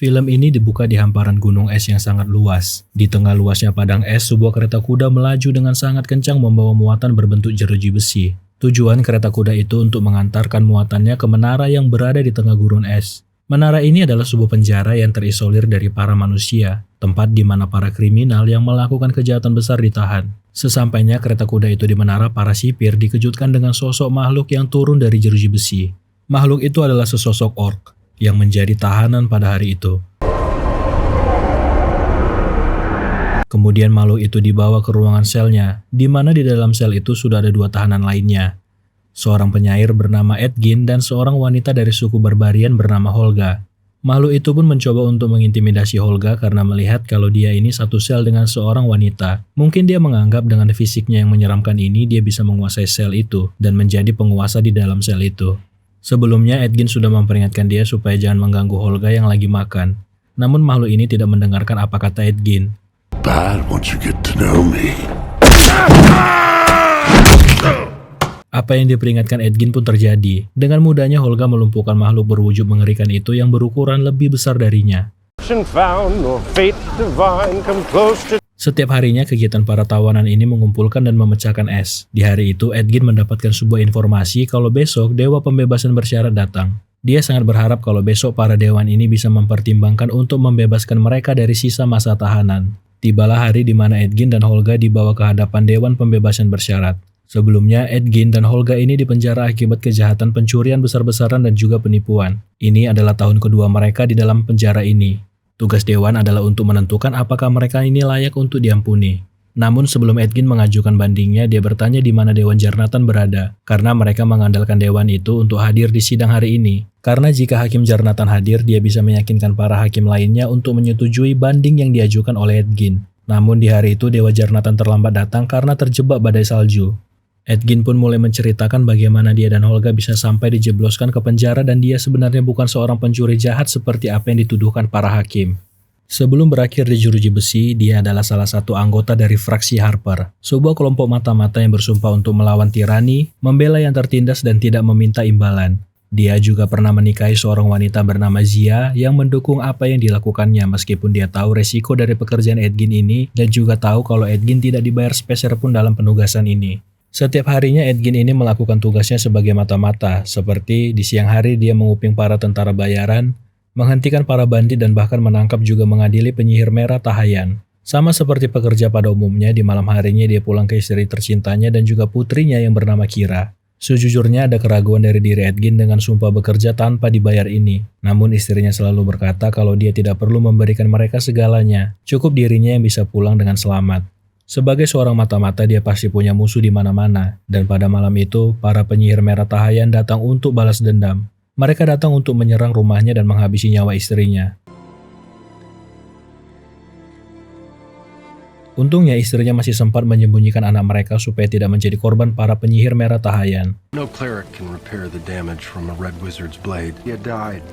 Film ini dibuka di hamparan gunung es yang sangat luas. Di tengah luasnya padang es, sebuah kereta kuda melaju dengan sangat kencang membawa muatan berbentuk jeruji besi. Tujuan kereta kuda itu untuk mengantarkan muatannya ke menara yang berada di tengah gurun es. Menara ini adalah sebuah penjara yang terisolir dari para manusia, tempat di mana para kriminal yang melakukan kejahatan besar ditahan. Sesampainya kereta kuda itu di menara, para sipir dikejutkan dengan sosok makhluk yang turun dari jeruji besi. Makhluk itu adalah sesosok orc yang menjadi tahanan pada hari itu. Kemudian makhluk itu dibawa ke ruangan selnya, di mana di dalam sel itu sudah ada 2 tahanan lainnya. Seorang penyair bernama Edgin dan seorang wanita dari suku barbarian bernama Holga. Makhluk itu pun mencoba untuk mengintimidasi Holga karena melihat kalau dia ini satu sel dengan seorang wanita. Mungkin dia menganggap dengan fisiknya yang menyeramkan ini dia bisa menguasai sel itu dan menjadi penguasa di dalam sel itu. Sebelumnya Edgin sudah memperingatkan dia supaya jangan mengganggu Holga yang lagi makan. Namun makhluk ini tidak mendengarkan apa kata Edgin. Bad once you get to know me. Apa yang diperingatkan Edgin pun terjadi. Dengan mudahnya Holga melumpuhkan makhluk berwujud mengerikan itu yang berukuran lebih besar darinya. Setiap harinya kegiatan para tawanan ini mengumpulkan dan memecahkan es. Di hari itu Edgin mendapatkan sebuah informasi kalau besok Dewa Pembebasan bersyarat datang. Dia sangat berharap kalau besok para dewan ini bisa mempertimbangkan untuk membebaskan mereka dari sisa masa tahanan. Tibalah hari di mana Edgin dan Holga dibawa ke hadapan Dewan Pembebasan bersyarat. Sebelumnya, Edgin dan Holga ini dipenjara akibat kejahatan pencurian besar-besaran dan juga penipuan. Ini adalah tahun kedua mereka di dalam penjara ini. Tugas Dewan adalah untuk menentukan apakah mereka ini layak untuk diampuni. Namun sebelum Edgin mengajukan bandingnya, dia bertanya di mana Dewan Jarnatan berada, karena mereka mengandalkan Dewan itu untuk hadir di sidang hari ini. Karena jika Hakim Jarnatan hadir, dia bisa meyakinkan para hakim lainnya untuk menyetujui banding yang diajukan oleh Edgin. Namun di hari itu Dewa Jarnatan terlambat datang karena terjebak badai salju. Edgin pun mulai menceritakan bagaimana dia dan Holga bisa sampai dijebloskan ke penjara dan dia sebenarnya bukan seorang pencuri jahat seperti apa yang dituduhkan para hakim. Sebelum berakhir di jeruji besi, dia adalah salah satu anggota dari fraksi Harper, sebuah kelompok mata-mata yang bersumpah untuk melawan tirani, membela yang tertindas dan tidak meminta imbalan. Dia juga pernah menikahi seorang wanita bernama Zia yang mendukung apa yang dilakukannya meskipun dia tahu resiko dari pekerjaan Edgin ini dan juga tahu kalau Edgin tidak dibayar sepeser pun dalam penugasan ini. Setiap harinya Edgin ini melakukan tugasnya sebagai mata-mata, seperti di siang hari dia menguping para tentara bayaran, menghentikan para bandit dan bahkan menangkap juga mengadili penyihir merah Tahayan. Sama seperti pekerja pada umumnya, di malam harinya dia pulang ke istri tercintanya dan juga putrinya yang bernama Kira. Sejujurnya ada keraguan dari diri Edgin dengan sumpah bekerja tanpa dibayar ini. Namun istrinya selalu berkata kalau dia tidak perlu memberikan mereka segalanya, cukup dirinya yang bisa pulang dengan selamat. Sebagai seorang mata-mata dia pasti punya musuh di mana-mana, dan pada malam itu para penyihir merah Tahayan datang untuk balas dendam. Mereka datang untuk menyerang rumahnya dan menghabisi nyawa istrinya. Untungnya istrinya masih sempat menyembunyikan anak mereka supaya tidak menjadi korban para penyihir merah Tahayan. No cleric can repair the damage from a red wizard's blade. He had died.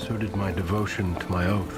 So did my devotion to my oath.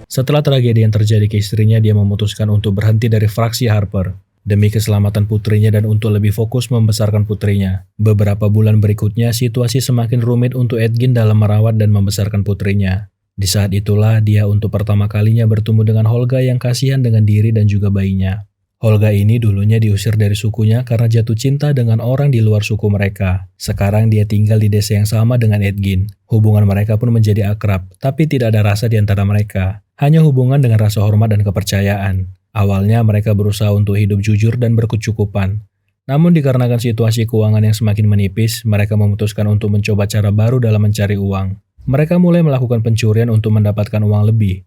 Setelah tragedi yang terjadi ke istrinya, dia memutuskan untuk berhenti dari fraksi Harper. Demi keselamatan putrinya dan untuk lebih fokus membesarkan putrinya. Beberapa bulan berikutnya, situasi semakin rumit untuk Edgin dalam merawat dan membesarkan putrinya. Di saat itulah dia untuk pertama kalinya bertemu dengan Holga yang kasihan dengan diri dan juga bayinya. Holga ini dulunya diusir dari sukunya karena jatuh cinta dengan orang di luar suku mereka. Sekarang dia tinggal di desa yang sama dengan Edgin. Hubungan mereka pun menjadi akrab, tapi tidak ada rasa di antara mereka. Hanya hubungan dengan rasa hormat dan kepercayaan. Awalnya mereka berusaha untuk hidup jujur dan berkecukupan. Namun dikarenakan situasi keuangan yang semakin menipis, mereka memutuskan untuk mencoba cara baru dalam mencari uang. Mereka mulai melakukan pencurian untuk mendapatkan uang lebih.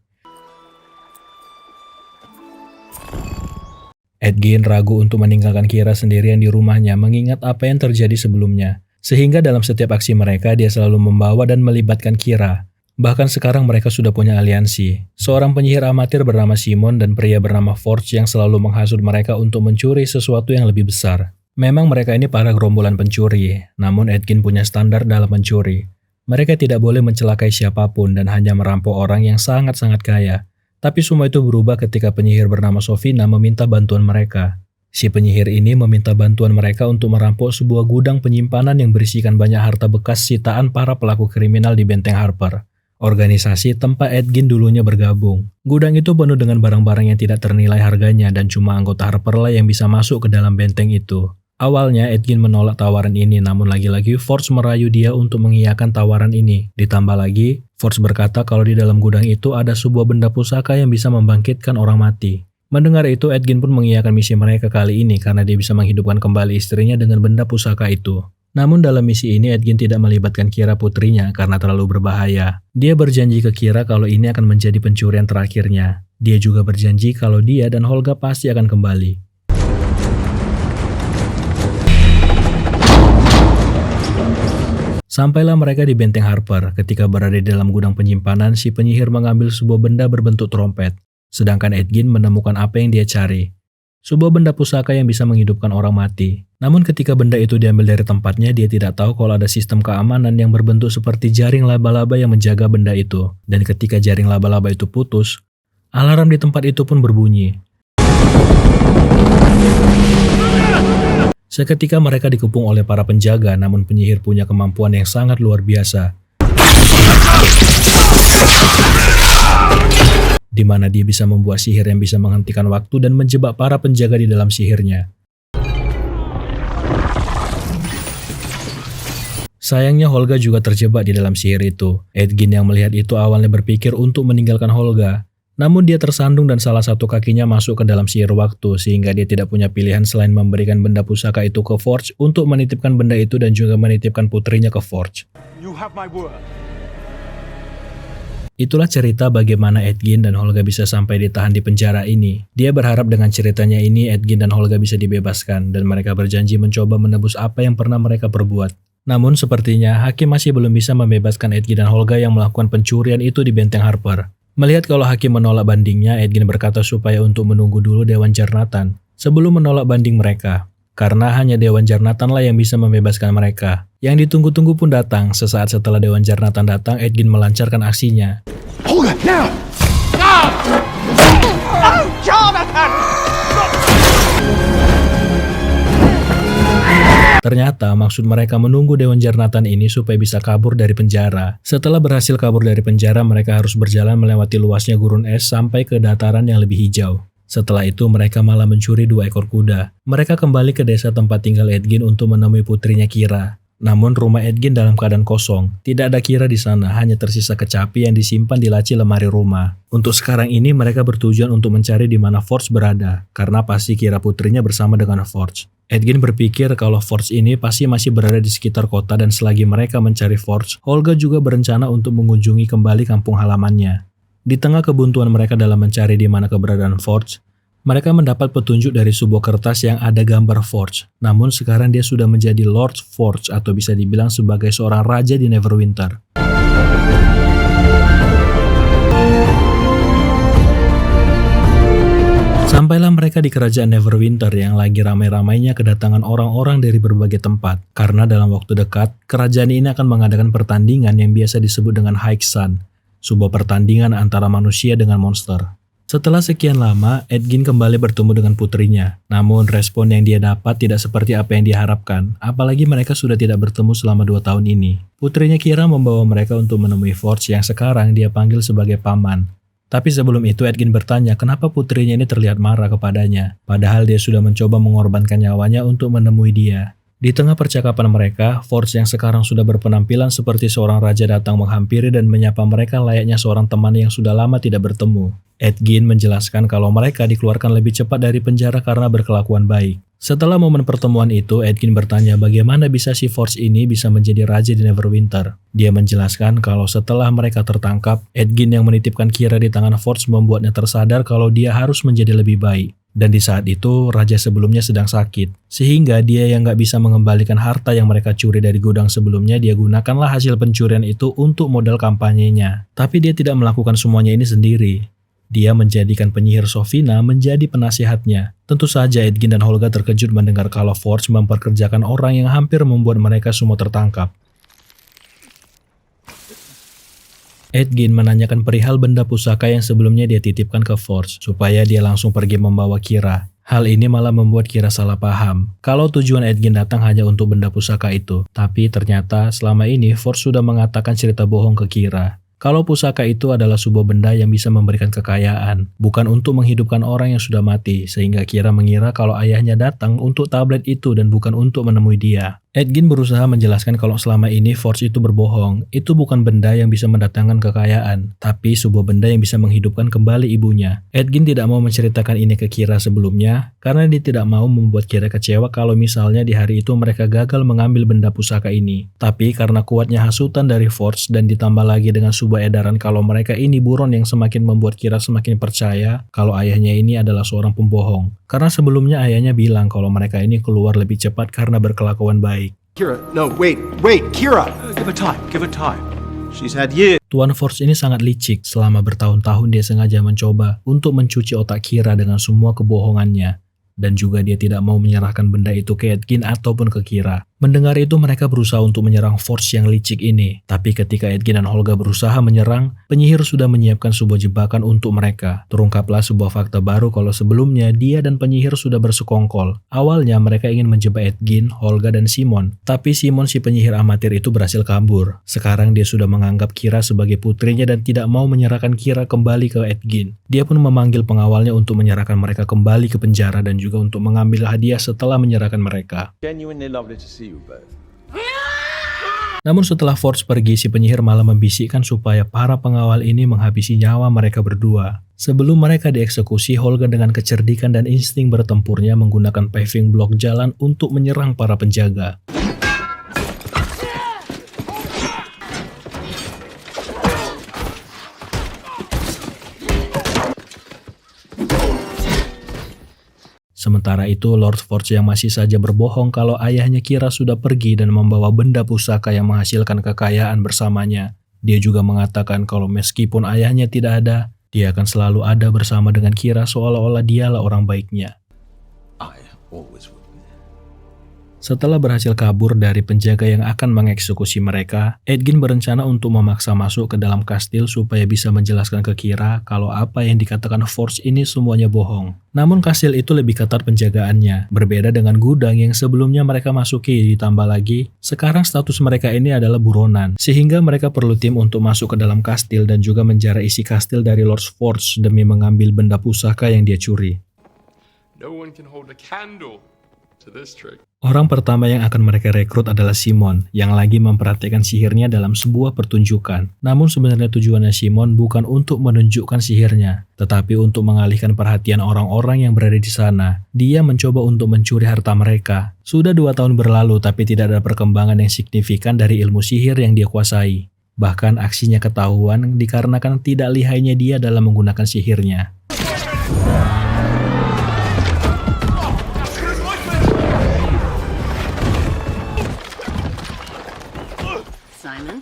Edgin ragu untuk meninggalkan Kira sendirian di rumahnya mengingat apa yang terjadi sebelumnya. Sehingga dalam setiap aksi mereka dia selalu membawa dan melibatkan Kira. Bahkan sekarang mereka sudah punya aliansi. Seorang penyihir amatir bernama Simon dan pria bernama Forge yang selalu menghasut mereka untuk mencuri sesuatu yang lebih besar. Memang mereka ini para gerombolan pencuri, namun Edgin punya standar dalam mencuri. Mereka tidak boleh mencelakai siapapun dan hanya merampok orang yang sangat-sangat kaya. Tapi semua itu berubah ketika penyihir bernama Sofina meminta bantuan mereka. Si penyihir ini meminta bantuan mereka untuk merampok sebuah gudang penyimpanan yang berisikan banyak harta bekas sitaan para pelaku kriminal di Benteng Harper, organisasi tempat Edgin dulunya bergabung. Gudang itu penuh dengan barang-barang yang tidak ternilai harganya dan cuma anggota Harper lah yang bisa masuk ke dalam benteng itu. Awalnya Edgin menolak tawaran ini, namun lagi-lagi Forge merayu dia untuk mengiyakan tawaran ini. Ditambah lagi, Forge berkata kalau di dalam gudang itu ada sebuah benda pusaka yang bisa membangkitkan orang mati. Mendengar itu, Edgin pun mengiyakan misi mereka kali ini karena dia bisa menghidupkan kembali istrinya dengan benda pusaka itu. Namun dalam misi ini Edgin tidak melibatkan Kira putrinya karena terlalu berbahaya. Dia berjanji ke Kira kalau ini akan menjadi pencurian terakhirnya. Dia juga berjanji kalau dia dan Holga pasti akan kembali. Sampailah mereka di Benteng Harper. Ketika berada di dalam gudang penyimpanan, si penyihir mengambil sebuah benda berbentuk trompet. Sedangkan Edgin menemukan apa yang dia cari. Sebuah benda pusaka yang bisa menghidupkan orang mati. Namun ketika benda itu diambil dari tempatnya, dia tidak tahu kalau ada sistem keamanan yang berbentuk seperti jaring laba-laba yang menjaga benda itu. Dan ketika jaring laba-laba itu putus, alarm di tempat itu pun berbunyi. Seketika mereka dikepung oleh para penjaga, namun penyihir punya kemampuan yang sangat luar biasa. Di mana dia bisa membuat sihir yang bisa menghentikan waktu dan menjebak para penjaga di dalam sihirnya. Sayangnya Holga juga terjebak di dalam sihir itu. Edgin yang melihat itu awalnya berpikir untuk meninggalkan Holga. Namun dia tersandung dan salah satu kakinya masuk ke dalam sihir waktu sehingga dia tidak punya pilihan selain memberikan benda pusaka itu ke Forge untuk menitipkan benda itu dan juga menitipkan putrinya ke Forge. You have my word. Itulah cerita bagaimana Edgin dan Holga bisa sampai ditahan di penjara ini. Dia berharap dengan ceritanya ini Edgin dan Holga bisa dibebaskan dan mereka berjanji mencoba menebus apa yang pernah mereka perbuat. Namun sepertinya hakim masih belum bisa membebaskan Edgin dan Holga yang melakukan pencurian itu di Benteng Harper. Melihat kalau hakim menolak bandingnya, Edgin berkata supaya untuk menunggu dulu Dewan Jarnatan sebelum menolak banding mereka. Karena hanya Dewan Jarnatan lah yang bisa membebaskan mereka. Yang ditunggu-tunggu pun datang. Sesaat setelah Dewan Jarnatan datang, Edgin melancarkan aksinya. Holga, now! Oh, Jonathan! Ternyata maksud mereka menunggu Dewan Jarnatan ini supaya bisa kabur dari penjara. Setelah berhasil kabur dari penjara, mereka harus berjalan melewati luasnya gurun es sampai ke dataran yang lebih hijau. Setelah itu mereka malah mencuri 2 ekor kuda. Mereka kembali ke desa tempat tinggal Edgin untuk menemui putrinya Kira. Namun rumah Edgin dalam keadaan kosong. Tidak ada Kira di sana, hanya tersisa kecapi yang disimpan di laci lemari rumah. Untuk sekarang ini mereka bertujuan untuk mencari di mana Forge berada, karena pasti Kira putrinya bersama dengan Forge. Edgin berpikir kalau Forge ini pasti masih berada di sekitar kota dan selagi mereka mencari Forge, Holga juga berencana untuk mengunjungi kembali kampung halamannya. Di tengah kebuntuan mereka dalam mencari di mana keberadaan Forge, mereka mendapat petunjuk dari sebuah kertas yang ada gambar Forge. Namun sekarang dia sudah menjadi Lord Forge atau bisa dibilang sebagai seorang raja di Neverwinter. Sampailah mereka di kerajaan Neverwinter yang lagi ramai-ramainya kedatangan orang-orang dari berbagai tempat. Karena dalam waktu dekat, kerajaan ini akan mengadakan pertandingan yang biasa disebut dengan High Sun. Sebuah pertandingan antara manusia dengan monster. Setelah sekian lama, Edgin kembali bertemu dengan putrinya. Namun respon yang dia dapat tidak seperti apa yang diharapkan, apalagi mereka sudah tidak bertemu selama 2 tahun ini. Putrinya Kira membawa mereka untuk menemui Forge yang sekarang dia panggil sebagai paman. Tapi sebelum itu Edgin bertanya kenapa putrinya ini terlihat marah kepadanya, padahal dia sudah mencoba mengorbankan nyawanya untuk menemui dia. Di tengah percakapan mereka, Forge yang sekarang sudah berpenampilan seperti seorang raja datang menghampiri dan menyapa mereka layaknya seorang teman yang sudah lama tidak bertemu. Edgin menjelaskan kalau mereka dikeluarkan lebih cepat dari penjara karena berkelakuan baik. Setelah momen pertemuan itu, Edgin bertanya bagaimana bisa si Forge ini bisa menjadi raja di Neverwinter. Dia menjelaskan kalau setelah mereka tertangkap, Edgin yang menitipkan Kira di tangan Forge membuatnya tersadar kalau dia harus menjadi lebih baik. Dan di saat itu, raja sebelumnya sedang sakit. Sehingga dia yang gak bisa mengembalikan harta yang mereka curi dari gudang sebelumnya, dia gunakanlah hasil pencurian itu untuk modal kampanyenya. Tapi dia tidak melakukan semuanya ini sendiri. Dia menjadikan penyihir Sofina menjadi penasihatnya. Tentu saja Edgin dan Holga terkejut mendengar kalau Forge memperkerjakan orang yang hampir membuat mereka semua tertangkap. Edgin menanyakan perihal benda pusaka yang sebelumnya dia titipkan ke Forge, supaya dia langsung pergi membawa Kira. Hal ini malah membuat Kira salah paham kalau tujuan Edgin datang hanya untuk benda pusaka itu. Tapi ternyata selama ini Forge sudah mengatakan cerita bohong ke Kira. Kalau pusaka itu adalah sebuah benda yang bisa memberikan kekayaan, bukan untuk menghidupkan orang yang sudah mati, sehingga Kira mengira kalau ayahnya datang untuk tablet itu dan bukan untuk menemui dia. Edgin berusaha menjelaskan kalau selama ini Forge itu berbohong. Itu bukan benda yang bisa mendatangkan kekayaan, tapi sebuah benda yang bisa menghidupkan kembali ibunya. Edgin tidak mau menceritakan ini ke Kira sebelumnya, karena dia tidak mau membuat Kira kecewa kalau misalnya di hari itu mereka gagal mengambil benda pusaka ini. Tapi karena kuatnya hasutan dari Forge dan ditambah lagi dengan sebuah edaran kalau mereka ini buron yang semakin membuat Kira semakin percaya kalau ayahnya ini adalah seorang pembohong. Karena sebelumnya ayahnya bilang kalau mereka ini keluar lebih cepat karena berkelakuan baik. Kira, no, wait, Kira! Give her time. She's had years. Tuan Forge ini sangat licik. Selama bertahun-tahun dia sengaja mencoba untuk mencuci otak Kira dengan semua kebohongannya. Dan juga dia tidak mau menyerahkan benda itu ke Edgin ataupun ke Kira. Mendengar itu mereka berusaha untuk menyerang Forge yang licik ini. Tapi ketika Edgin dan Holga berusaha menyerang, penyihir sudah menyiapkan sebuah jebakan untuk mereka. Terungkaplah sebuah fakta baru kalau sebelumnya dia dan penyihir sudah bersekongkol. Awalnya mereka ingin menjebak Edgin, Holga, dan Simon. Tapi Simon si penyihir amatir itu berhasil kabur. Sekarang dia sudah menganggap Kira sebagai putrinya dan tidak mau menyerahkan Kira kembali ke Edgin. Dia pun memanggil pengawalnya untuk menyerahkan mereka kembali ke penjara dan juga untuk mengambil hadiah setelah menyerahkan mereka. Genuinely lovely to see you both. Namun setelah Forge pergi, si penyihir malah membisikkan supaya para pengawal ini menghabisi nyawa mereka berdua. Sebelum mereka dieksekusi, Holga dengan kecerdikan dan insting bertempurnya menggunakan paving block jalan untuk menyerang para penjaga. Sementara itu, Lord Forge yang masih saja berbohong kalau ayahnya Kira sudah pergi dan membawa benda pusaka yang menghasilkan kekayaan bersamanya. Dia juga mengatakan kalau meskipun ayahnya tidak ada, dia akan selalu ada bersama dengan Kira seolah-olah dialah orang baiknya. I always will. Setelah berhasil kabur dari penjaga yang akan mengeksekusi mereka, Edgin berencana untuk memaksa masuk ke dalam kastil supaya bisa menjelaskan ke Kira kalau apa yang dikatakan Forge ini semuanya bohong. Namun kastil itu lebih ketat penjagaannya, berbeda dengan gudang yang sebelumnya mereka masuki. Ditambah lagi, sekarang status mereka ini adalah buronan, sehingga mereka perlu tim untuk masuk ke dalam kastil dan juga menjara isi kastil dari Lord Forge demi mengambil benda pusaka yang dia curi. No one can hold a candle to this trick. Orang pertama yang akan mereka rekrut adalah Simon, yang lagi memperhatikan sihirnya dalam sebuah pertunjukan. Namun sebenarnya tujuannya Simon bukan untuk menunjukkan sihirnya, tetapi untuk mengalihkan perhatian orang-orang yang berada di sana. Dia mencoba untuk mencuri harta mereka. Sudah 2 tahun berlalu tapi tidak ada perkembangan yang signifikan dari ilmu sihir yang dia kuasai. Bahkan aksinya ketahuan dikarenakan tidak lihainya dia dalam menggunakan sihirnya.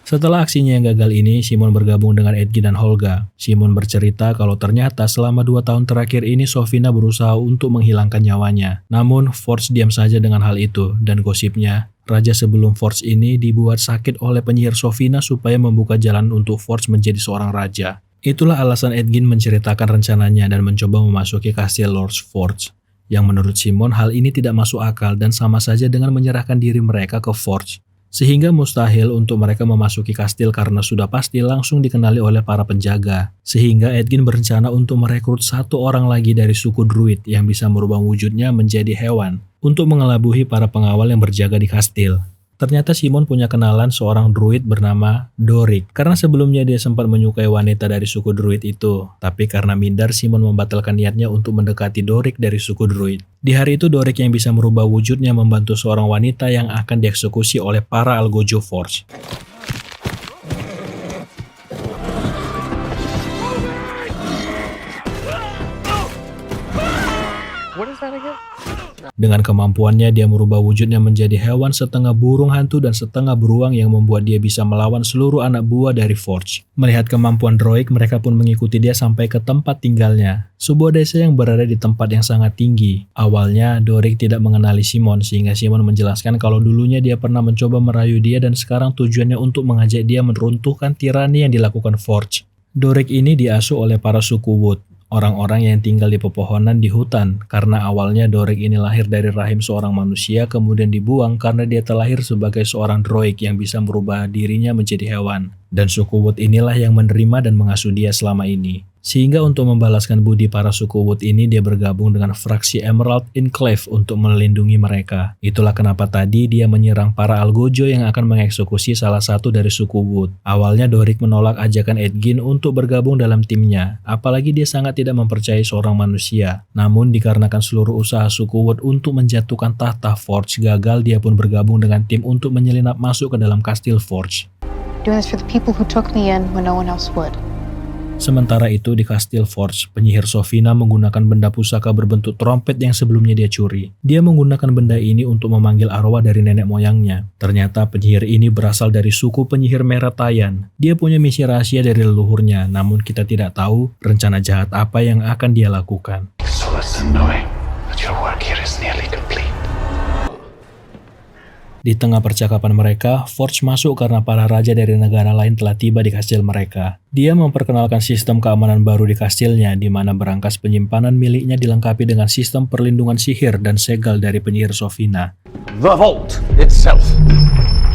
Setelah aksinya yang gagal ini, Simon bergabung dengan Edgin dan Holga. Simon bercerita kalau ternyata selama 2 tahun terakhir ini Sofina berusaha untuk menghilangkan nyawanya. Namun, Forge diam saja dengan hal itu, dan gosipnya, raja sebelum Forge ini dibuat sakit oleh penyihir Sofina supaya membuka jalan untuk Forge menjadi seorang raja. Itulah alasan Edgin menceritakan rencananya dan mencoba memasuki kastil Lord Forge. Yang menurut Simon, hal ini tidak masuk akal dan sama saja dengan menyerahkan diri mereka ke Forge. Sehingga mustahil untuk mereka memasuki kastil karena sudah pasti langsung dikenali oleh para penjaga. Sehingga Edgin berencana untuk merekrut 1 orang lagi dari suku Druid yang bisa merubah wujudnya menjadi hewan untuk mengelabuhi para pengawal yang berjaga di kastil. Ternyata Simon punya kenalan seorang druid bernama Doric, karena sebelumnya dia sempat menyukai wanita dari suku druid itu. Tapi karena minder, Simon membatalkan niatnya untuk mendekati Doric dari suku druid. Di hari itu Doric yang bisa merubah wujudnya membantu seorang wanita yang akan dieksekusi oleh para Algojo Forge. What is that again? Dengan kemampuannya, dia merubah wujudnya menjadi hewan setengah burung hantu dan setengah beruang yang membuat dia bisa melawan seluruh anak buah dari Forge. Melihat kemampuan Doric, mereka pun mengikuti dia sampai ke tempat tinggalnya, sebuah desa yang berada di tempat yang sangat tinggi. Awalnya, Doric tidak mengenali Simon, sehingga Simon menjelaskan kalau dulunya dia pernah mencoba merayu dia dan sekarang tujuannya untuk mengajak dia meruntuhkan tirani yang dilakukan Forge. Doric ini diasuh oleh para suku Wood. orang-orang yang tinggal di pepohonan di hutan, karena awalnya Dorek ini lahir dari rahim seorang manusia kemudian dibuang karena dia terlahir sebagai seorang droid yang bisa merubah dirinya menjadi hewan. Dan suku Wood inilah yang menerima dan mengasuh dia selama ini. Sehingga untuk membalaskan budi para suku Wood ini, dia bergabung dengan fraksi Emerald Enclave untuk melindungi mereka. Itulah kenapa tadi dia menyerang para Algojo yang akan mengeksekusi salah satu dari suku Wood. Awalnya Dorek menolak ajakan Edgin untuk bergabung dalam timnya, apalagi dia sangat tidak mempercayai seorang manusia. Namun dikarenakan seluruh usaha suku Wood untuk menjatuhkan tahta Forge gagal, dia pun bergabung dengan tim untuk menyelinap masuk ke dalam kastil Forge. Doing this for the people who took me in when no one else would. Sementara itu di kastil Forge, penyihir Sofina menggunakan benda pusaka berbentuk trompet yang sebelumnya dia curi. Dia menggunakan benda ini untuk memanggil arwah dari nenek moyangnya. Ternyata penyihir ini berasal dari suku penyihir merah Tayan. Dia punya misi rahasia dari leluhurnya, namun kita tidak tahu rencana jahat apa yang akan dia lakukan. Solace in knowing that your work here is nearly complete. Di tengah percakapan mereka, Forge masuk karena para raja dari negara lain telah tiba di kastil mereka. Dia memperkenalkan sistem keamanan baru di kastilnya, di mana berangkas penyimpanan miliknya dilengkapi dengan sistem perlindungan sihir dan segel dari penyihir Sofina. The vault itself.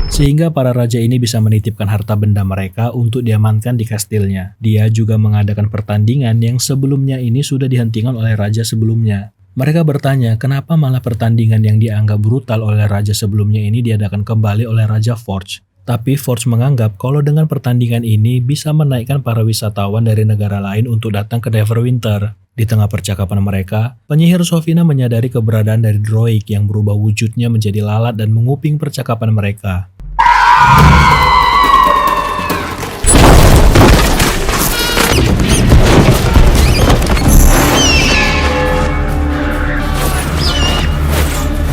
Sehingga para raja ini bisa menitipkan harta benda mereka untuk diamankan di kastilnya. Dia juga mengadakan pertandingan yang sebelumnya ini sudah dihentikan oleh raja sebelumnya. Mereka bertanya kenapa malah pertandingan yang dianggap brutal oleh raja sebelumnya ini diadakan kembali oleh Raja Forge. Tapi Forge menganggap kalau dengan pertandingan ini bisa menaikkan para wisatawan dari negara lain untuk datang ke Neverwinter. Di tengah percakapan mereka, penyihir Sofina menyadari keberadaan dari droid yang berubah wujudnya menjadi lalat dan menguping percakapan mereka.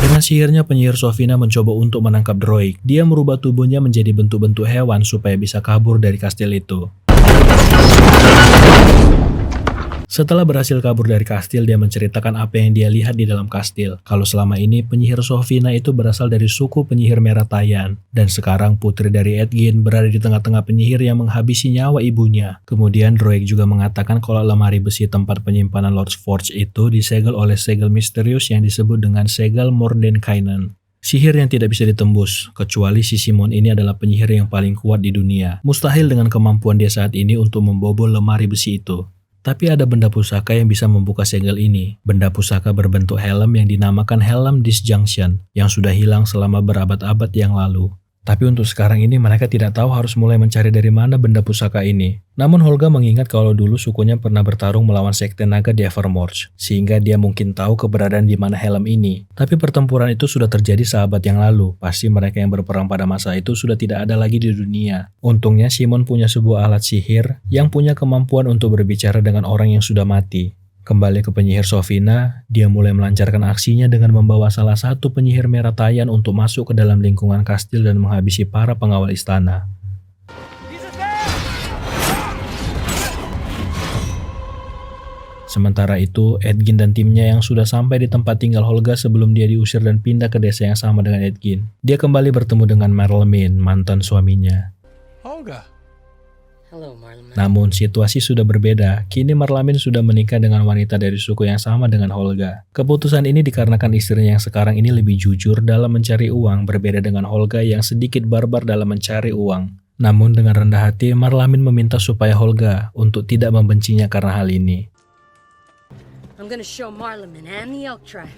Dengan sihirnya, penyihir Sofina mencoba untuk menangkap droid. Dia merubah tubuhnya menjadi bentuk-bentuk hewan supaya bisa kabur dari kastil itu. Setelah berhasil kabur dari kastil, dia menceritakan apa yang dia lihat di dalam kastil. Kalau selama ini penyihir Sofina itu berasal dari suku penyihir merah Tayan. Dan sekarang putri dari Edgin berada di tengah-tengah penyihir yang menghabisi nyawa ibunya. Kemudian droid juga mengatakan kalau lemari besi tempat penyimpanan Lord Forge itu disegel oleh segel misterius yang disebut dengan segel Mordenkainen. Sihir yang tidak bisa ditembus, kecuali si Simon ini adalah penyihir yang paling kuat di dunia. Mustahil dengan kemampuan dia saat ini untuk membobol lemari besi itu. Tapi ada benda pusaka yang bisa membuka segel ini. Benda pusaka berbentuk helm yang dinamakan helm disjunction, yang sudah hilang selama berabad-abad yang lalu. Tapi untuk sekarang ini mereka tidak tahu harus mulai mencari dari mana benda pusaka ini. Namun Holga mengingat kalau dulu sukunya pernah bertarung melawan sekte naga di Evermorge, sehingga dia mungkin tahu keberadaan di mana helm ini. Tapi pertempuran itu sudah terjadi seabad yang lalu, pasti mereka yang berperang pada masa itu sudah tidak ada lagi di dunia. Untungnya Simon punya sebuah alat sihir yang punya kemampuan untuk berbicara dengan orang yang sudah mati. Kembali ke penyihir Sofina, dia mulai melancarkan aksinya dengan membawa salah satu penyihir merah Tayan untuk masuk ke dalam lingkungan kastil dan menghabisi para pengawal istana. Sementara itu, Edgin dan timnya yang sudah sampai di tempat tinggal Holga sebelum dia diusir dan pindah ke desa yang sama dengan Edgin. Dia kembali bertemu dengan Marlemin, mantan suaminya. Holga. Hello, Marlemin. Namun situasi sudah berbeda. Kini Marlemin sudah menikah dengan wanita dari suku yang sama dengan Holga. Keputusan ini dikarenakan istrinya yang sekarang ini lebih jujur dalam mencari uang, berbeda dengan Holga yang sedikit barbar dalam mencari uang. Namun dengan rendah hati, Marlemin meminta supaya Holga untuk tidak membencinya karena hal ini. I'm gonna show Marlemin and the Elk Tribe.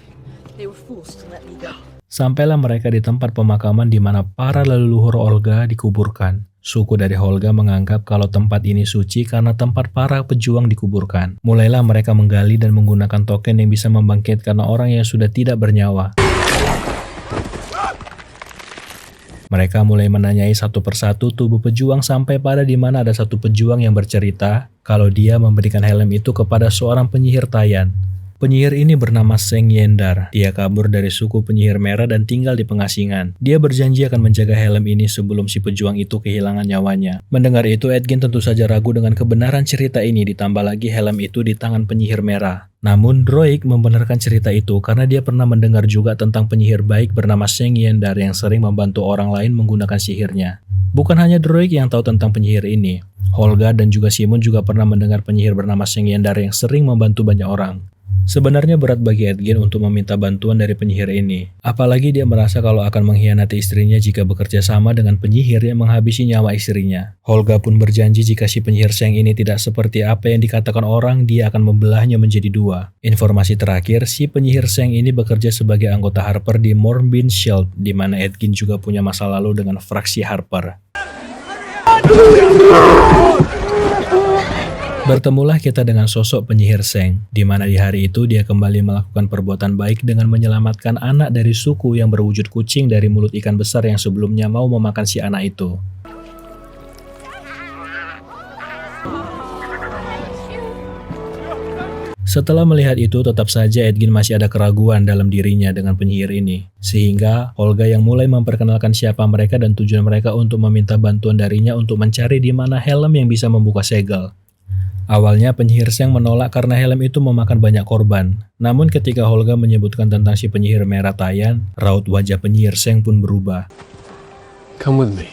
They were fools to let me go. Sampailah mereka di tempat pemakaman di mana para leluhur Olga dikuburkan. Suku dari Holga menganggap kalau tempat ini suci karena tempat para pejuang dikuburkan. Mulailah mereka menggali dan menggunakan token yang bisa membangkitkan orang yang sudah tidak bernyawa. Mereka mulai menanyai satu persatu tubuh pejuang sampai pada di mana ada satu pejuang yang bercerita kalau dia memberikan helm itu kepada seorang penyihir Tayan. Penyihir ini bernama Seng Yendar. Dia kabur dari suku penyihir merah dan tinggal di pengasingan. Dia berjanji akan menjaga helm ini sebelum si pejuang itu kehilangan nyawanya. Mendengar itu, Edgin tentu saja ragu dengan kebenaran cerita ini, ditambah lagi helm itu di tangan penyihir merah. Namun Droig membenarkan cerita itu karena dia pernah mendengar juga tentang penyihir baik bernama Seng Yendar yang sering membantu orang lain menggunakan sihirnya. Bukan hanya Droig yang tahu tentang penyihir ini. Holga dan juga Simon juga pernah mendengar penyihir bernama Seng Yendar yang sering membantu banyak orang. Sebenarnya berat bagi Edgin untuk meminta bantuan dari penyihir ini. Apalagi dia merasa kalau akan mengkhianati istrinya jika bekerja sama dengan penyihir yang menghabisi nyawa istrinya. Holga pun berjanji jika si penyihir Seng ini tidak seperti apa yang dikatakan orang, dia akan membelahnya menjadi dua. Informasi terakhir, si penyihir Seng ini bekerja sebagai anggota Harper di Mournbin Shield, di mana Edgin juga punya masa lalu dengan fraksi Harper. Bertemulah kita dengan sosok penyihir Seng, di mana di hari itu dia kembali melakukan perbuatan baik dengan menyelamatkan anak dari suku yang berwujud kucing dari mulut ikan besar yang sebelumnya mau memakan si anak itu. Setelah melihat itu, tetap saja Edgin masih ada keraguan dalam dirinya dengan penyihir ini. Sehingga Holga yang mulai memperkenalkan siapa mereka dan tujuan mereka untuk meminta bantuan darinya untuk mencari di mana helm yang bisa membuka segel. Awalnya penyihir Seng menolak karena helm itu memakan banyak korban. Namun ketika Holga menyebutkan tentang si penyihir merah Tayan, raut wajah penyihir Seng pun berubah. Come with me.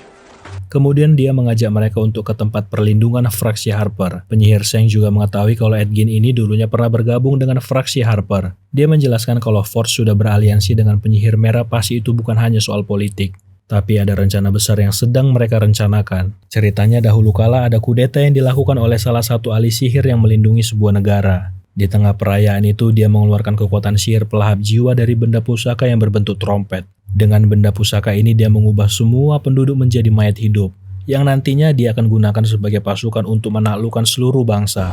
Kemudian dia mengajak mereka untuk ke tempat perlindungan fraksi Harper. Penyihir Seng juga mengetahui kalau Edgin ini dulunya pernah bergabung dengan fraksi Harper. Dia menjelaskan kalau Force sudah beraliansi dengan penyihir merah, pasti itu bukan hanya soal politik. Tapi ada rencana besar yang sedang mereka rencanakan. Ceritanya dahulu kala ada kudeta yang dilakukan oleh salah satu ahli sihir yang melindungi sebuah negara. Di tengah perayaan itu dia mengeluarkan kekuatan sihir pelahap jiwa dari benda pusaka yang berbentuk trompet. Dengan benda pusaka ini dia mengubah semua penduduk menjadi mayat hidup, yang nantinya dia akan gunakan sebagai pasukan untuk menaklukkan seluruh bangsa.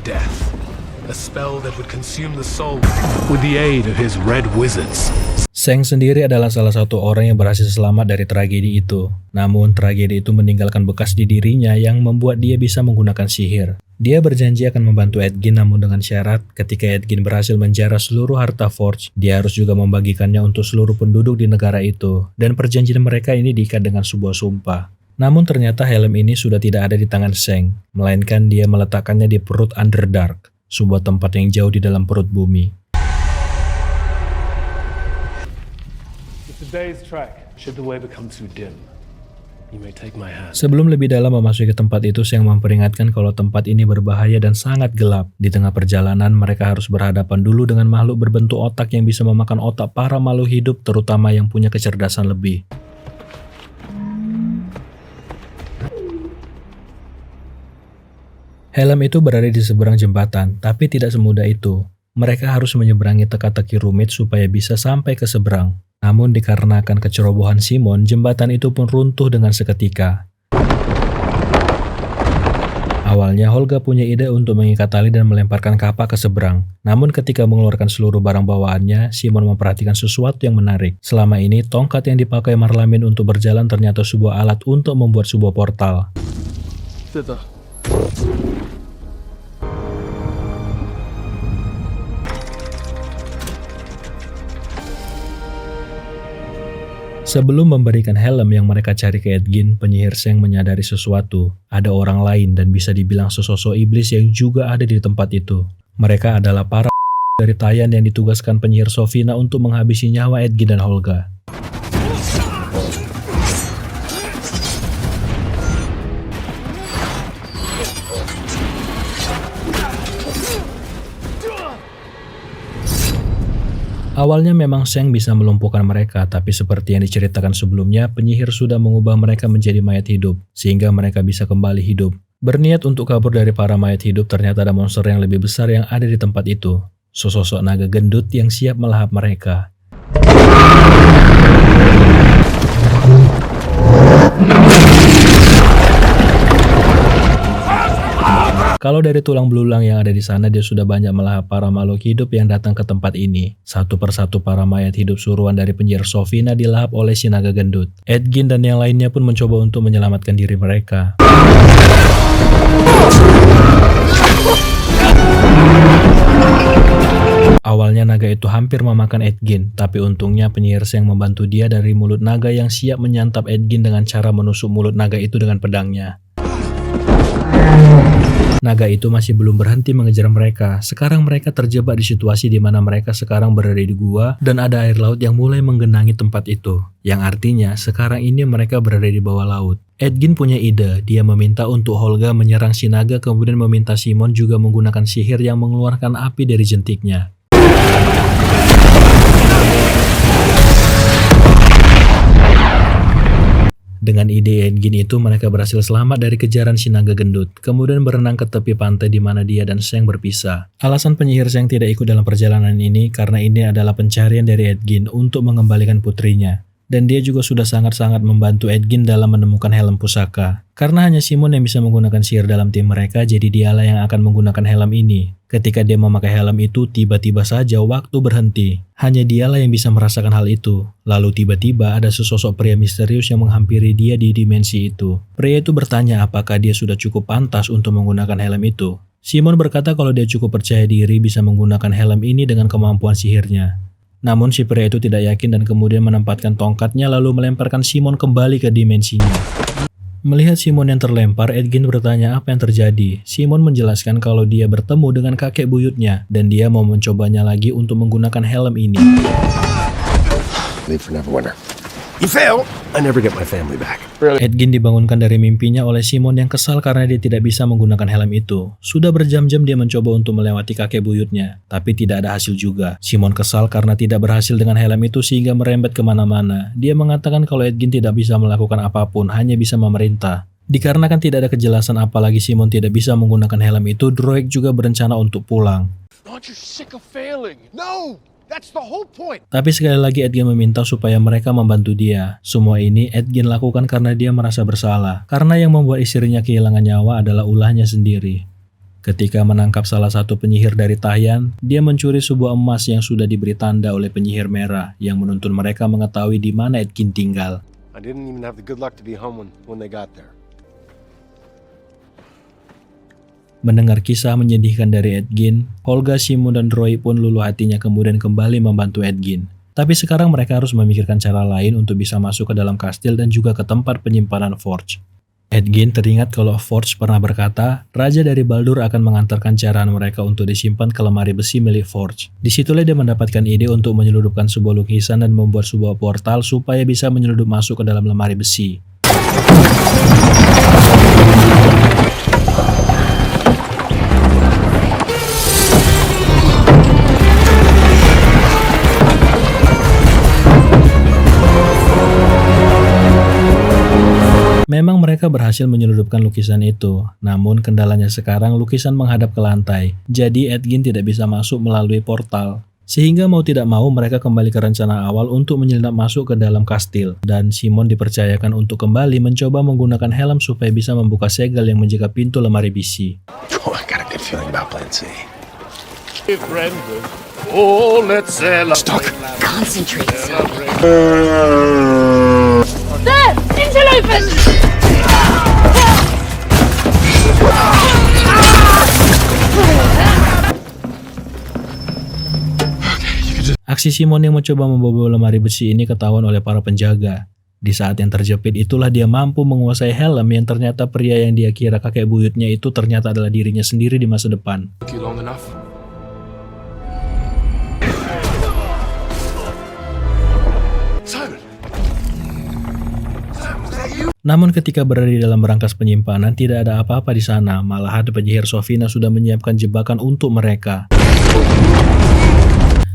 Death. A spell that would consume the soul with the aid of his red wizards. Seng sendiri adalah salah satu orang yang berhasil selamat dari tragedi itu. Namun tragedi itu meninggalkan bekas di dirinya yang membuat dia bisa menggunakan sihir. Dia berjanji akan membantu Edgin, namun dengan syarat ketika Edgin berhasil menjara seluruh harta Forge, dia harus juga membagikannya untuk seluruh penduduk di negara itu. Dan perjanjian mereka ini diikat dengan sebuah sumpah. Namun ternyata helm ini sudah tidak ada di tangan Seng, melainkan dia meletakkannya di perut Underdark, sebuah tempat yang jauh di dalam perut bumi. Today's track, should the way become too dim, you may take my hand. Sebelum lebih dalam memasuki tempat itu, Seng memperingatkan kalau tempat ini berbahaya dan sangat gelap. Di tengah perjalanan, mereka harus berhadapan dulu dengan makhluk berbentuk otak yang bisa memakan otak para makhluk hidup, terutama yang punya kecerdasan lebih. Helm itu berada di seberang jembatan, tapi tidak semudah itu. Mereka harus menyeberangi teka-teki rumit supaya bisa sampai ke seberang. Namun dikarenakan kecerobohan Simon, jembatan itu pun runtuh dengan seketika. Awalnya Holga punya ide untuk mengikat tali dan melemparkan kapak ke seberang. Namun ketika mengeluarkan seluruh barang bawaannya, Simon memperhatikan sesuatu yang menarik. Selama ini, tongkat yang dipakai Marlamin untuk berjalan ternyata sebuah alat untuk membuat sebuah portal. Sebelum memberikan helm yang mereka cari ke Edgin, penyihir Seng menyadari sesuatu. Ada orang lain dan bisa dibilang sesosok iblis yang juga ada di tempat itu. Mereka adalah para dari Tayan yang ditugaskan penyihir Sofina untuk menghabisi nyawa Edgin dan Holga. Awalnya memang Seng bisa melumpuhkan mereka, tapi seperti yang diceritakan sebelumnya, penyihir sudah mengubah mereka menjadi mayat hidup, sehingga mereka bisa kembali hidup. Berniat untuk kabur dari para mayat hidup, ternyata ada monster yang lebih besar yang ada di tempat itu. Sesosok naga gendut yang siap melahap mereka. Kalau dari tulang belulang yang ada di sana, dia sudah banyak melahap para makhluk hidup yang datang ke tempat ini. Satu persatu para mayat hidup suruhan dari penyihir Sofina dilahap oleh si naga gendut. Edgin dan yang lainnya pun mencoba untuk menyelamatkan diri mereka. Awalnya naga itu hampir memakan Edgin, tapi untungnya penyihir Sheng membantu dia dari mulut naga yang siap menyantap Edgin dengan cara menusuk mulut naga itu dengan pedangnya. Naga itu masih belum berhenti mengejar mereka. Sekarang mereka terjebak di situasi di mana mereka sekarang berada di gua dan ada air laut yang mulai menggenangi tempat itu. Yang artinya sekarang ini mereka berada di bawah laut. Edgin punya ide. Dia meminta untuk Holga menyerang si naga, kemudian meminta Simon juga menggunakan sihir yang mengeluarkan api dari jentiknya. Dengan ide Edgin itu, mereka berhasil selamat dari kejaran si naga gendut, kemudian berenang ke tepi pantai di mana dia dan Sheng berpisah. Alasan penyihir Sheng tidak ikut dalam perjalanan ini karena ini adalah pencarian dari Edgin untuk mengembalikan putrinya. Dan dia juga sudah sangat-sangat membantu Edgin dalam menemukan helm pusaka. Karena hanya Simon yang bisa menggunakan sihir dalam tim mereka, jadi dialah yang akan menggunakan helm ini. Ketika dia memakai helm itu, tiba-tiba saja waktu berhenti. Hanya dialah yang bisa merasakan hal itu. Lalu tiba-tiba ada sesosok pria misterius yang menghampiri dia di dimensi itu. Pria itu bertanya apakah dia sudah cukup pantas untuk menggunakan helm itu. Simon berkata kalau dia cukup percaya diri bisa menggunakan helm ini dengan kemampuan sihirnya. Namun si pria itu tidak yakin dan kemudian menempatkan tongkatnya lalu melemparkan Simon kembali ke dimensinya. Melihat Simon yang terlempar, Edgin bertanya apa yang terjadi. Simon menjelaskan kalau dia bertemu dengan kakek buyutnya dan dia mau mencobanya lagi untuk menggunakan helm ini. Leave for Neverwinter. You fail! I never get my family back. Edgin dibangunkan dari mimpinya oleh Simon yang kesal karena dia tidak bisa menggunakan helm itu. Sudah berjam-jam dia mencoba untuk melewati kakek buyutnya, tapi tidak ada hasil juga. Simon kesal karena tidak berhasil dengan helm itu sehingga merembet kemana-mana. Dia mengatakan kalau Edgin tidak bisa melakukan apapun, hanya bisa memerintah. Dikarenakan tidak ada kejelasan apalagi Simon tidak bisa menggunakan helm itu, Droid juga berencana untuk pulang. Aren't you sick of failing? No! That's the whole point! Tapi sekali lagi Edgin meminta supaya mereka membantu dia. Semua ini Edgin lakukan karena dia merasa bersalah. Karena yang membuat istrinya kehilangan nyawa adalah ulahnya sendiri. Ketika menangkap salah satu penyihir dari Tahyan, dia mencuri sebuah emas yang sudah diberi tanda oleh penyihir merah yang menuntun mereka mengetahui di mana Edgin tinggal. I didn't even have the good luck to be home when they got there. Mendengar kisah menyedihkan dari Edgin, Holga, Simon, dan Roy pun luluh hatinya kemudian kembali membantu Edgin. Tapi sekarang mereka harus memikirkan cara lain untuk bisa masuk ke dalam kastil dan juga ke tempat penyimpanan Forge. Edgin teringat kalau Forge pernah berkata, Raja dari Baldur akan mengantarkan carahan mereka untuk disimpan ke lemari besi milik Forge. Disitulah dia mendapatkan ide untuk menyeludupkan sebuah lukisan dan membuat sebuah portal supaya bisa menyeludup masuk ke dalam lemari besi. Memang mereka berhasil menyeludupkan lukisan itu, namun kendalanya sekarang lukisan menghadap ke lantai, jadi Edgin tidak bisa masuk melalui portal. Sehingga mau tidak mau mereka kembali ke rencana awal untuk menyelinap masuk ke dalam kastil, dan Simon dipercayakan untuk kembali mencoba menggunakan helm supaya bisa membuka segel yang menjaga pintu lemari besi. Oh, I got a good feeling about Plan C. Oh, let's celebrate. Stuck. Concentrate, son. There! Interlopers! Aksi Simon yang mencoba membobol lemari besi ini ketahuan oleh para penjaga. Di saat yang terjepit itulah dia mampu menguasai helm yang ternyata pria yang dia kira kakek buyutnya itu ternyata adalah dirinya sendiri di masa depan. Took you long enough? Simon! Namun ketika berada di dalam berangkas penyimpanan tidak ada apa-apa di sana, malah ada penyihir Sofina sudah menyiapkan jebakan untuk mereka.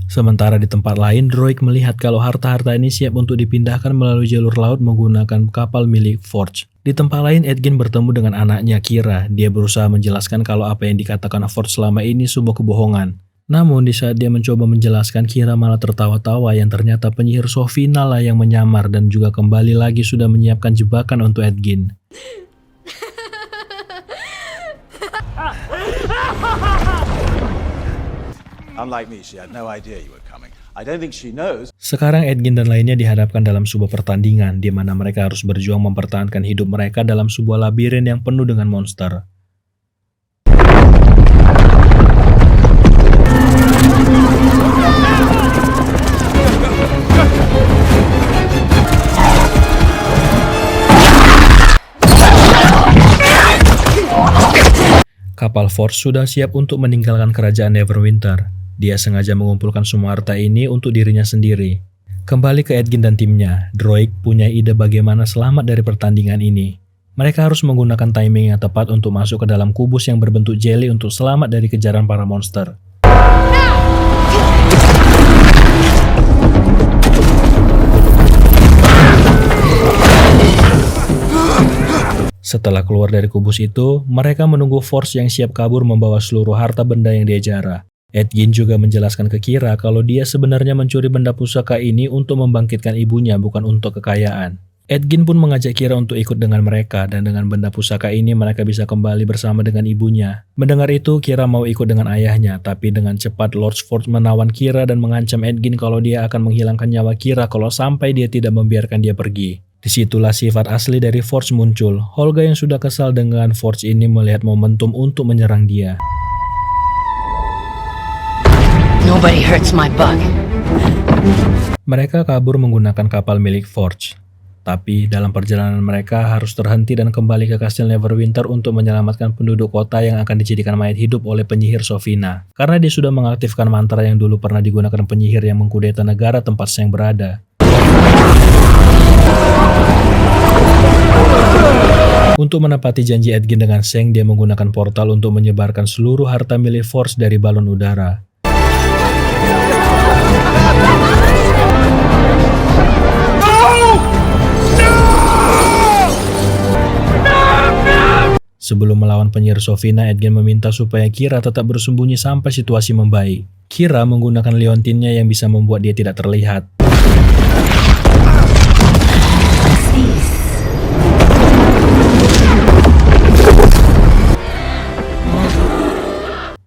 Sementara di tempat lain, Droid melihat kalau harta-harta ini siap untuk dipindahkan melalui jalur laut menggunakan kapal milik Forge. Di tempat lain, Edgin bertemu dengan anaknya Kira. Dia berusaha menjelaskan kalau apa yang dikatakan Forge selama ini sebuah kebohongan. Namun di saat dia mencoba menjelaskan, Kira malah tertawa-tawa yang ternyata penyihir Sofina lah yang menyamar dan juga kembali lagi sudah menyiapkan jebakan untuk Edgin. Unlike me, she had no idea you were coming. I don't think she knows. Sekarang Edgin dan lainnya dihadapkan dalam sebuah pertandingan di mana mereka harus berjuang mempertahankan hidup mereka dalam sebuah labirin yang penuh dengan monster. Kapal Forge sudah siap untuk meninggalkan kerajaan Neverwinter. Dia sengaja mengumpulkan semua harta ini untuk dirinya sendiri. Kembali ke Edgin dan timnya, Droid punya ide bagaimana selamat dari pertandingan ini. Mereka harus menggunakan timing yang tepat untuk masuk ke dalam kubus yang berbentuk jelly untuk selamat dari kejaran para monster. Setelah keluar dari kubus itu, mereka menunggu Forge yang siap kabur membawa seluruh harta benda yang dia jara. Edgin juga menjelaskan ke Kira kalau dia sebenarnya mencuri benda pusaka ini untuk membangkitkan ibunya, bukan untuk kekayaan. Edgin pun mengajak Kira untuk ikut dengan mereka, dan dengan benda pusaka ini mereka bisa kembali bersama dengan ibunya. Mendengar itu, Kira mau ikut dengan ayahnya, tapi dengan cepat Lord Forge menawan Kira dan mengancam Edgin kalau dia akan menghilangkan nyawa Kira kalau sampai dia tidak membiarkan dia pergi. Disitulah sifat asli dari Forge muncul. Holga yang sudah kesal dengan Forge ini melihat momentum untuk menyerang dia. Nobody hurts my bug. Mereka kabur menggunakan kapal milik Forge. Tapi dalam perjalanan mereka harus terhenti dan kembali ke kastil Neverwinter untuk menyelamatkan penduduk kota yang akan dijadikan mayat hidup oleh penyihir Sofina. Karena dia sudah mengaktifkan mantra yang dulu pernah digunakan penyihir yang mengkudeta negara tempat Seng berada. Untuk menepati janji Edgin dengan Seng, dia menggunakan portal untuk menyebarkan seluruh harta milik Forge dari balon udara. Sebelum melawan penyihir Sofina, Edgin meminta supaya Kira tetap bersembunyi sampai situasi membaik. Kira menggunakan liontinnya yang bisa membuat dia tidak terlihat.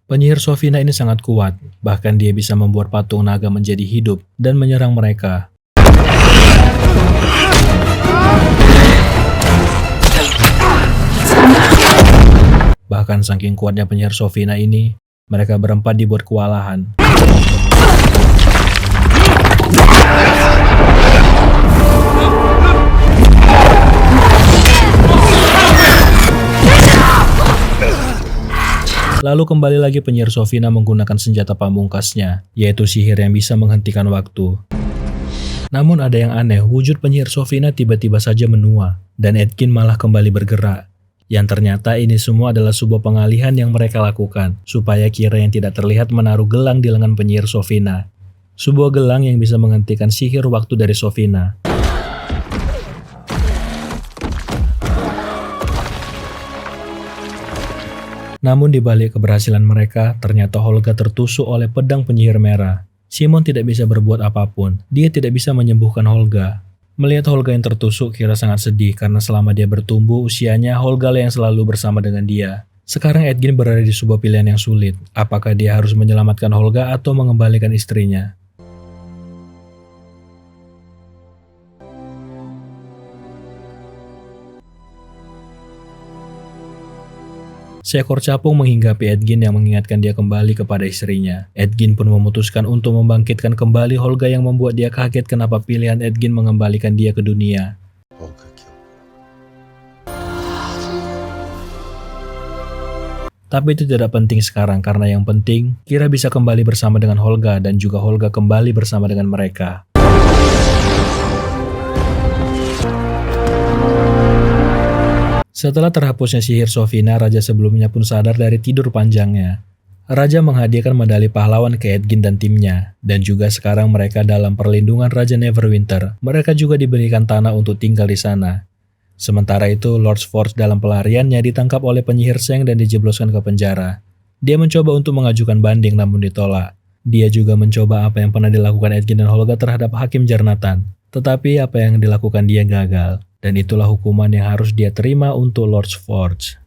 Penyihir Sofina ini sangat kuat, bahkan dia bisa membuat patung naga menjadi hidup dan menyerang mereka. Bahkan saking kuatnya penyihir Sofina ini, mereka berempat dibuat kewalahan. Lalu kembali lagi penyihir Sofina menggunakan senjata pamungkasnya, yaitu sihir yang bisa menghentikan waktu. Namun ada yang aneh, wujud penyihir Sofina tiba-tiba saja menua, dan Edgin malah kembali bergerak. Yang ternyata ini semua adalah sebuah pengalihan yang mereka lakukan, supaya Kira yang tidak terlihat menaruh gelang di lengan penyihir Sofina. Sebuah gelang yang bisa menghentikan sihir waktu dari Sofina. Namun di balik keberhasilan mereka, ternyata Holga tertusuk oleh pedang penyihir merah. Simon tidak bisa berbuat apapun, dia tidak bisa menyembuhkan Holga. Melihat Holga yang tertusuk, Kira sangat sedih karena selama dia bertumbuh usianya, Holga yang selalu bersama dengan dia. Sekarang Edgin berada di sebuah pilihan yang sulit. Apakah dia harus menyelamatkan Holga atau mengembalikan istrinya? Seekor capung menghinggapi Edgin yang mengingatkan dia kembali kepada istrinya. Edgin pun memutuskan untuk membangkitkan kembali Holga yang membuat dia kaget kenapa pilihan Edgin mengembalikan dia ke dunia. Tapi itu tidak penting sekarang karena yang penting Kira bisa kembali bersama dengan Holga dan juga Holga kembali bersama dengan mereka. Setelah terhapusnya sihir Sofina, Raja sebelumnya pun sadar dari tidur panjangnya. Raja menghadiahkan medali pahlawan ke Edgin dan timnya, dan juga sekarang mereka dalam perlindungan Raja Neverwinter. Mereka juga diberikan tanah untuk tinggal di sana. Sementara itu, Lord Forge dalam pelariannya ditangkap oleh penyihir Seng dan dijebloskan ke penjara. Dia mencoba untuk mengajukan banding namun ditolak. Dia juga mencoba apa yang pernah dilakukan Edgin dan Holga terhadap Hakim Jarnatan. Tetapi apa yang dilakukan dia gagal. Dan itulah hukuman yang harus dia terima untuk Lord Forge.